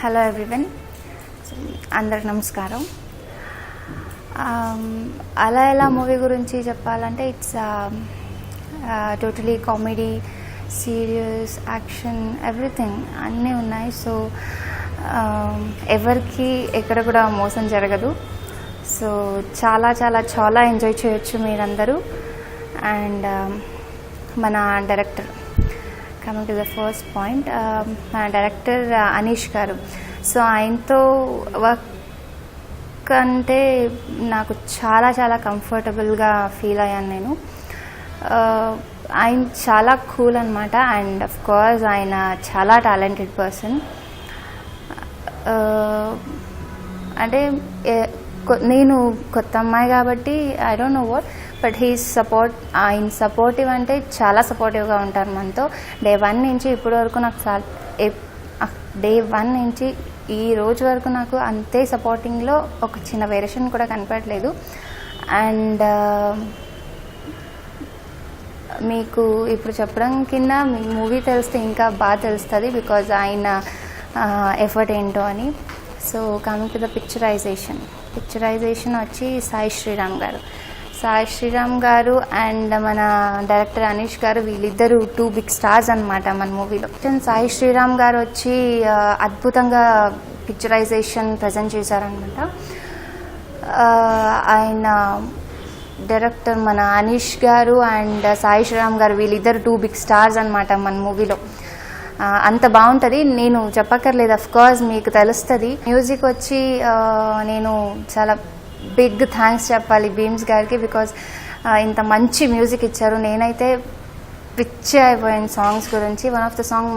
Hello everyone, అందరికి నమస్కారం. అలా ఎలా మూవీ గురించి చెప్పాలంటే it's totally comedy, serious, action, everything అన్నీ ఉన్నాయి. సో ఎవరికి ఎక్కడ కూడా మోసం జరగదు. సో చాలా చాలా చాలా ఎంజాయ్ చేయొచ్చు మీరందరూ. అండ్ మన director, coming to the first point, మన డైరెక్టర్ అనీష్ గారు. సో ఆయనతో వర్క్ అంటే నాకు చాలా చాలా కంఫర్టబుల్గా ఫీల్ అయ్యాను నేను. ఆయన చాలా కూల్ అనమాట. అండ్ అఫ్ కోర్స్ ఆయన చాలా టాలెంటెడ్ పర్సన్. అంటే నేను కొత్త అమ్మాయి కాబట్టి I don't know what, but ఆయన సపోర్టివ్ అంటే చాలా సపోర్టివ్గా ఉంటారు మనతో. డే 1 నుంచి ఇప్పటి వరకు నాకు డే 1 నుంచి ఈ రోజు వరకు నాకు అంతే సపోర్టింగ్లో ఒక చిన్న వేరియేషన్ కూడా కనపడలేదు. అండ్ మీకు ఇప్పుడు చెప్పడం కింద మీ మూవీ తెలిస్తే ఇంకా బాగా తెలుస్తుంది, బికాజ్ ఆయన ఎఫర్ట్ ఏంటో అని. So coming to the picturization వచ్చి సాయి శ్రీరామ్ గారు అండ్ మన డైరెక్టర్ అనీష్ గారు, వీళ్ళిద్దరూ 2 బిగ్ స్టార్స్ అనమాట మన మూవీలో. సాయి శ్రీరామ్ గారు వచ్చి అద్భుతంగా పిక్చరైజేషన్ ప్రజెంట్ చేశారనమాట. ఆయన డైరెక్టర్ మన అనీష్ గారు అండ్ సాయి శ్రీరామ్ గారు, వీళ్ళిద్దరు 2 బిగ్ స్టార్స్ అనమాట మన మూవీలో. అంత బాగుంటుంది, నేను చెప్పక్కర్లేదు, అఫ్ కోర్స్ మీకు తెలుస్తుంది. మ్యూజిక్ వచ్చి నేను చాలా బిగ్ థ్యాంక్స్ చెప్పాలి బీమ్స్ గారికి, బికాజ్ ఇంత మంచి మ్యూజిక్ ఇచ్చారు. నేనైతే పిచ్చి అయిపోయాను సాంగ్స్ గురించి. వన్ ఆఫ్ ద సాంగ్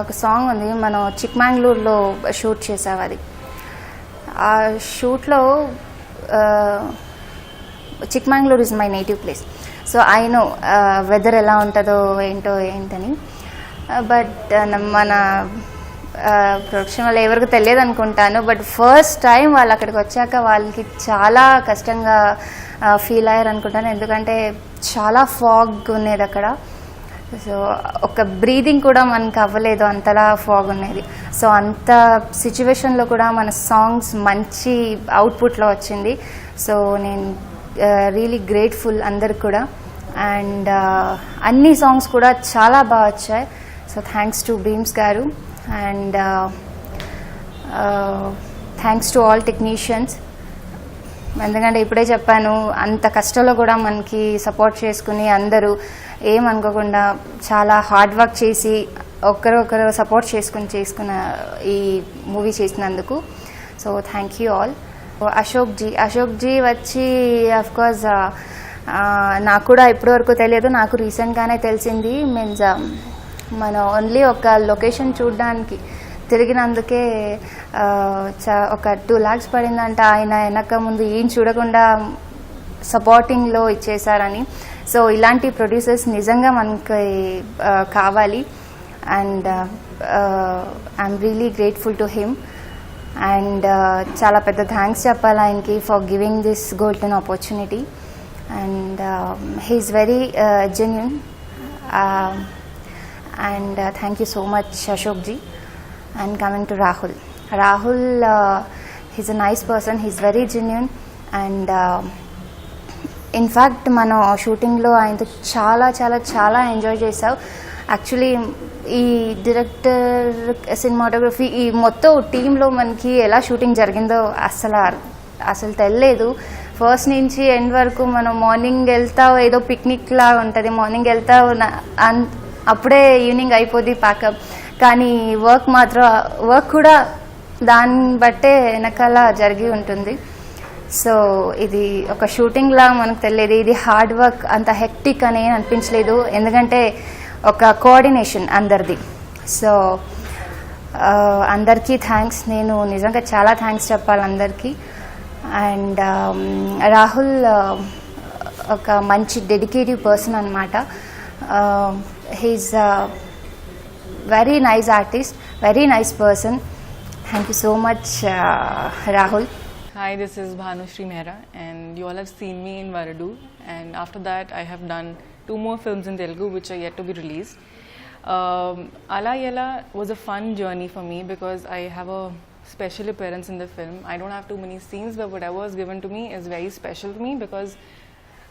ఒక సాంగ్ ఉంది, మనం చిక్మంగళూరులో షూట్ చేసావు. అది ఆ షూట్లో Chikmagalur is my native place. So I know weather ఎలా ఉంటుందో ఏంటని. బట్ మన ప్రొడక్షన్ వాళ్ళు ఎవరికి తెలియదు అనుకుంటాను, బట్ ఫస్ట్ టైం వాళ్ళు అక్కడికి వచ్చాక వాళ్ళకి చాలా కష్టంగా ఫీల్ అయ్యారు అనుకుంటాను. ఎందుకంటే చాలా ఫాగ్ ఉన్నది అక్కడ. సో ఒక బ్రీదింగ్ కూడా మనకు అవ్వలేదు, అంతలా ఫాగ్ ఉన్నది. సో అంత సిచ్యువేషన్లో కూడా మన సాంగ్స్ మంచి అవుట్పుట్లో వచ్చింది. సో నేను రియలీ గ్రేట్ఫుల్ అందరికి కూడా. అండ్ అన్ని సాంగ్స్ కూడా చాలా బాగా వచ్చాయి. సో థ్యాంక్స్ టు బీమ్స్ గారు and thanks to all technicians. ఎందుకంటే ఇప్పుడే చెప్పాను, అంత కష్టంలో కూడా మనకి సపోర్ట్ చేసుకుని అందరూ ఏమనుకోకుండా చాలా హార్డ్ వర్క్ చేసి ఒకరు సపోర్ట్ చేసుకున్న ఈ మూవీ చేసినందుకు. So thank you all. Ashok ji వచ్చి అఫ్కోర్స్ నాకు కూడా ఇప్పటివరకు తెలియదు, నాకు రీసెంట్గానే తెలిసింది. మీన్స్ మనం ఓన్లీ ఒక లొకేషన్ చూడడానికి తిరిగినందుకే ఒక 2 lakhs పడిందంట. ఆయన వెనక ముందు ఏం చూడకుండా సపోర్టింగ్లో ఇచ్చేసారని. సో ఇలాంటి ప్రొడ్యూసర్స్ నిజంగా మనకి కావాలి. And I'm really grateful to him. And చాలా పెద్ద థ్యాంక్స్ చెప్పాలి ఆయనకి for giving this golden opportunity. And he's very genuine. And thank you so much Ashok ji. And coming to Rahul, he's a nice person, he's very genuine. And in fact మనం షూటింగ్లో ఆయనతో చాలా చాలా చాలా enjoy చేసావు. Actually ఈ director, cinematography, ఈ మొత్తం టీంలో మనకి ఎలా షూటింగ్ జరిగిందో అసలు తెలియదు. ఫస్ట్ నుంచి ఎండ్ వరకు మనం మార్నింగ్ వెళ్తావు, ఏదో పిక్నిక్ లాగా ఉంటుంది. మార్నింగ్ వెళ్తావు, అప్పుడే ఈవినింగ్ అయిపోద్ది ప్యాకప్. కానీ వర్క్ కూడా దాన్ని బట్టే వెనకాల జరిగి ఉంటుంది. సో ఇది ఒక షూటింగ్ లాగా మనకు తెలియదు, ఇది హార్డ్ వర్క్. అంత హెక్టిక్ అని అనిపించలేదు, ఎందుకంటే ఒక కోఆర్డినేషన్ అందరిది. సో అందరికీ థ్యాంక్స్, నేను నిజంగా చాలా థ్యాంక్స్ చెప్పాలి అందరికీ. అండ్ రాహుల్ ఒక మంచి డెడికేటివ్ పర్సన్ అనమాట. He's a very nice artist, very nice person. Thank you so much, Rahul. Hi, this is Bhanushree Mehra, and you all have seen me in Varadu. And after that, I have done 2 more films in Telugu, which are yet to be released. Ala Yella was a fun journey for me because I have a special appearance in the film. I don't have too many scenes, but whatever was given to me is very special to me because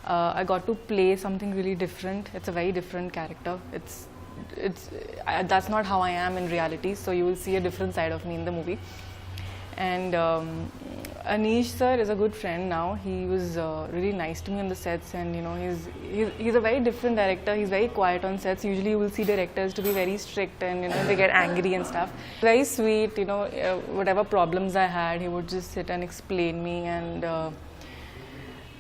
I got to play something really different. It's a very different character. That's not how I am in reality, so you will see a different side of me in the movie. And Anish sir is a good friend now. He was really nice to me on the sets, and you know he's a very different director. He's very quiet on sets. Usually you will see directors to be very strict and you know they get angry and stuff. Very sweet, you know, whatever problems I had, he would just sit and explain me, and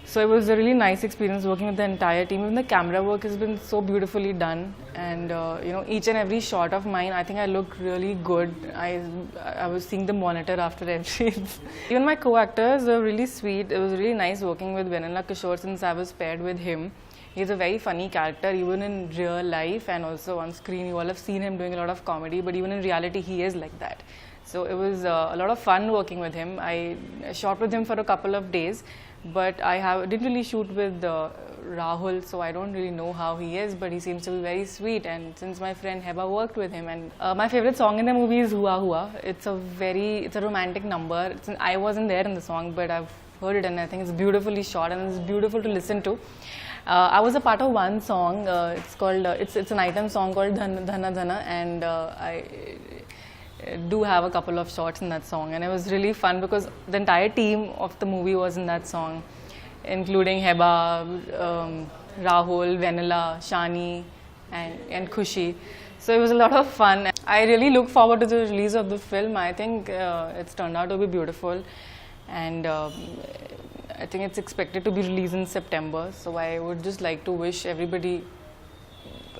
so it was a really nice experience working with the entire team. Even the camera work has been so beautifully done, and you know, each and every shot of mine, I think I looked really good. I was seeing the monitor after every. Even my co-actors were really sweet. It was really nice working with Vanilla Kishore since I was paired with him. He's a very funny character, even in real life and also on screen. You all have seen him doing a lot of comedy, but even in reality, he is like that. So it was a lot of fun working with him. I shot with him for a couple of days, but I didn't really shoot with Rahul, so I don't really know how he is, but he seems to be very sweet. And since my friend Heba worked with him, and my favorite song in the movie is Hua Hua. It's a romantic number. I wasn't there in the song, but I've heard it, and I think it's beautifully shot and it's beautiful to listen to. I was a part of one song. It's called it's an item song called Dhana Dhana, and I do have a couple of shots in that song, and it was really fun because the entire team of the movie was in that song, including Heba, Rahul, Vanilla, Shani, and Khushi. So it was a lot of fun. I really look forward to the release of the film. I think it's turned out to be beautiful, and I think it's expected to be released in September. So I would just like to wish everybody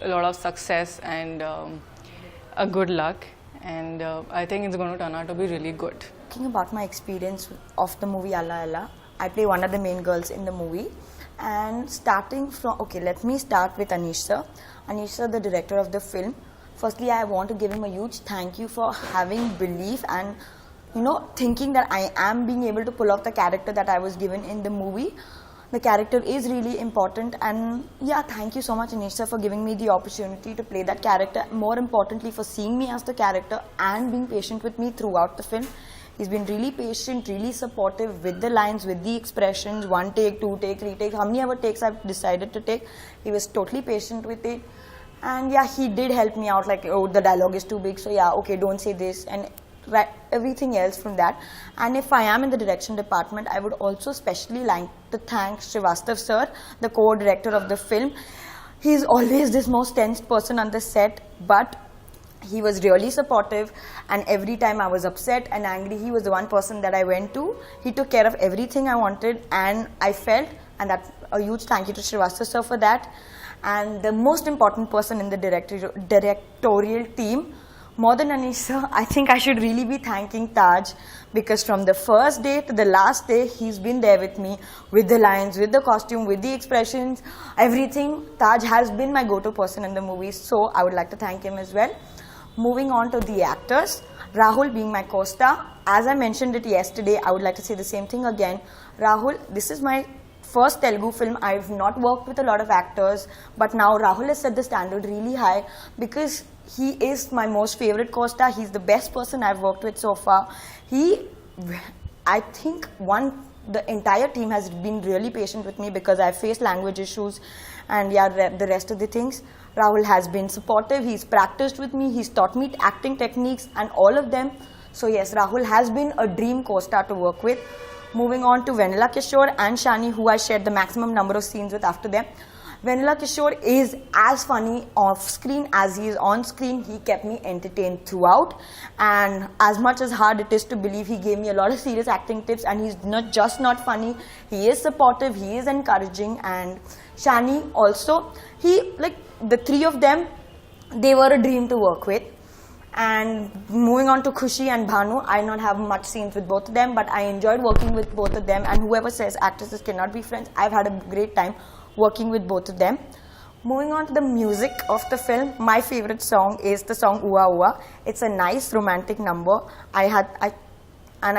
a lot of success and a good luck. And I think it's going to turn out to be really good. Talking about my experience of the movie Ala Alla, I play one of the main girls in the movie. And starting from, okay, let me start with Anish sir. Anish sir, the director of the film. Firstly, I want to give him a huge thank you for having belief and, you know, thinking that I am being able to pull off the character that I was given in the movie. The character is really important, and yeah, thank you so much Anish sir for giving me the opportunity to play that character. More importantly, for seeing me as the character and being patient with me throughout the film. He's been really patient, really supportive with the lines, with the expressions, 1 take, 2 take, 3 take, how many ever takes I've decided to take. He was totally patient with it, and yeah, he did help me out, like, oh, the dialogue is too big, so yeah, okay, don't say this, and everything else from that. And if I am in the direction department, I would also especially like to thank Srivastav sir, the co-director of the film. He's always this most tense person on the set, but he was really supportive, and every time I was upset and angry, he was the one person that I went to. He took care of everything I wanted and I felt, and that's a huge thank you to Srivastav sir for that. And the most important person in the directorial team, more than Anish sir, I think I should really be thanking Taj, because from the first day to the last day, he's been there with me, with the lines, with the costume, with the expressions, everything. Taj has been my go-to person in the movie, so I would like to thank him as well. Moving on to the actors, Rahul being my co-star. As I mentioned it yesterday, I would like to say the same thing again. Rahul, this is my first Telugu film. I've not worked with a lot of actors, but now Rahul has set the standard really high because he is my most favorite co-star. He's the best person I've worked with so far. I think the entire team has been really patient with me because I've faced language issues and yeah, the rest of the things. Rahul has been supportive. He's practiced with me. He's taught me acting techniques and all of them. So yes, Rahul has been a dream co-star to work with. Moving on to Vanilla Kishore and Shani, who I shared the maximum number of scenes with after them. Vanilla Kishore is as funny off screen as he is on screen. He kept me entertained throughout, and as much as hard it is to believe, he gave me a lot of serious acting tips, and he's not just not funny, he is supportive, he is encouraging. And Shani also, the three of them, they were a dream to work with. And moving on to Khushi and Bhanu, I don't have much scenes with both of them, but I enjoyed working with both of them, and whoever says actresses cannot be friends, I've had a great time working with both of them. Moving on to the music of the film, my favorite song is the song Ua Ua. It's a nice romantic number. I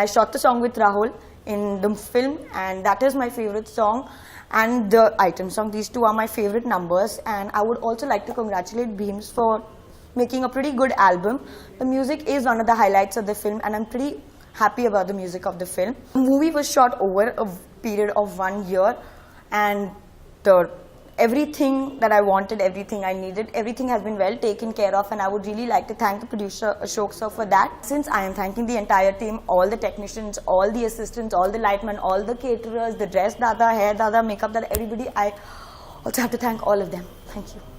shot the song with Rahul in the film, and that is my favorite song. And the item song, these two are my favorite numbers. And I would also like to congratulate Beams for making a pretty good album. The music is one of the highlights of the film, and I'm pretty happy about the music of the film. The movie was shot over a period of 1 year, and everything that I wanted, everything I needed, everything has been well taken care of, and I would really like to thank the producer Ashok sir for that. Since I am thanking the entire team, all the technicians, all the assistants, all the lightmen, all the caterers, the dress dada, hair dada, makeup dada, everybody, I also have to thank all of them. Thank you.